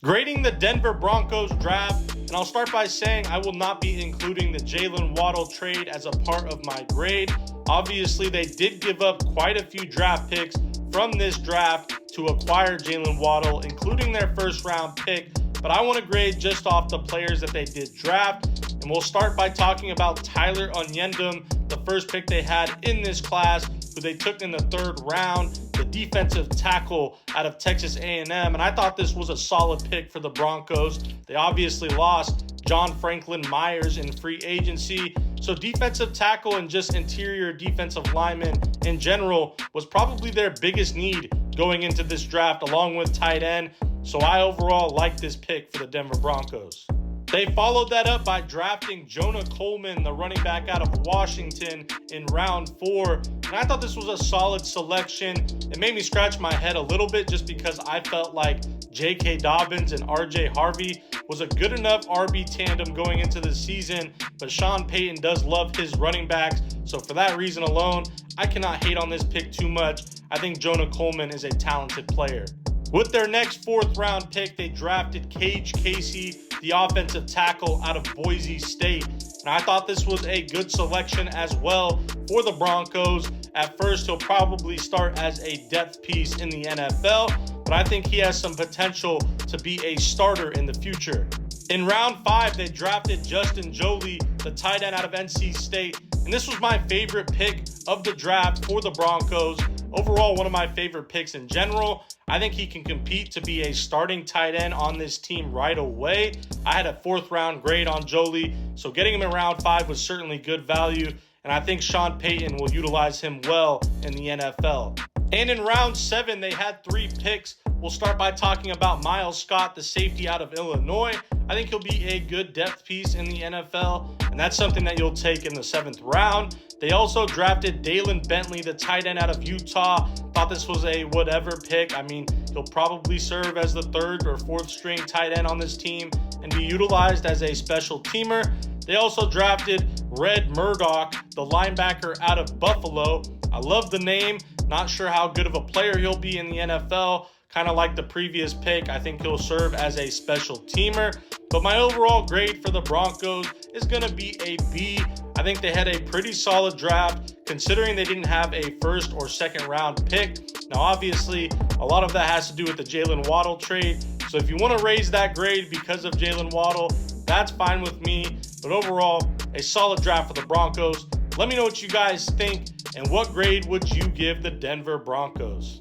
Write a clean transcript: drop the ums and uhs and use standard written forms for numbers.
Grading the Denver Broncos draft, and I'll start by saying I will not be including the Jalen Waddle trade as a part of my grade. Obviously, they did give up quite a few draft picks from this draft to acquire Jalen Waddle, including their first round pick, but I want to grade just off the players that they did draft. And we'll start by talking about Tyler Onyendum, the first pick they had in this class, who they took in the third round, the defensive tackle out of Texas A&M. And I thought this was a solid pick for the Broncos. They obviously lost John Franklin Myers in free agency. So defensive tackle and just interior defensive lineman in general was probably their biggest need going into this draft, along with tight end. So I overall like this pick for the Denver Broncos. They followed that up by drafting Jonah Coleman, the running back out of Washington, in round 4. And I thought this was a solid selection. It made me scratch my head a little bit just because I felt like J.K. Dobbins and R.J. Harvey was a good enough RB tandem going into the season. But Sean Payton does love his running backs. So for that reason alone, I cannot hate on this pick too much. I think Jonah Coleman is a talented player. With their next 4th round pick, they drafted Cage Casey, the offensive tackle out of Boise State. And I thought this was a good selection as well for the Broncos. At first, he'll probably start as a depth piece in the NFL, but I think he has some potential to be a starter in the future. In round 5, they drafted Justin Joly, the tight end out of NC State. And this was my favorite pick of the draft for the Broncos. Overall, one of my favorite picks in general. I think he can compete to be a starting tight end on this team right away. I had a 4th round grade on Joly, so getting him in round 5 was certainly good value. And I think Sean Payton will utilize him well in the NFL. And in round 7, they had 3 picks. We'll start by talking about Miles Scott, the safety out of Illinois. I think he'll be a good depth piece in the NFL, and that's something that you'll take in the 7th round. They also drafted Dalen Bentley, the tight end out of Utah. Thought this was a whatever pick. I mean, he'll probably serve as the 3rd or 4th string tight end on this team and be utilized as a special teamer. They also drafted Red Murdoch, the linebacker out of Buffalo. I love the name. Not sure how good of a player he'll be in the NFL. Kind of like the previous pick, I think he'll serve as a special teamer. But my overall grade for the Broncos is going to be a B. I think they had a pretty solid draft considering they didn't have a 1st or 2nd round pick. Now, obviously, a lot of that has to do with the Jalen Waddle trade. So if you want to raise that grade because of Jalen Waddle, that's fine with me. But overall, a solid draft for the Broncos. Let me know what you guys think and what grade would you give the Denver Broncos?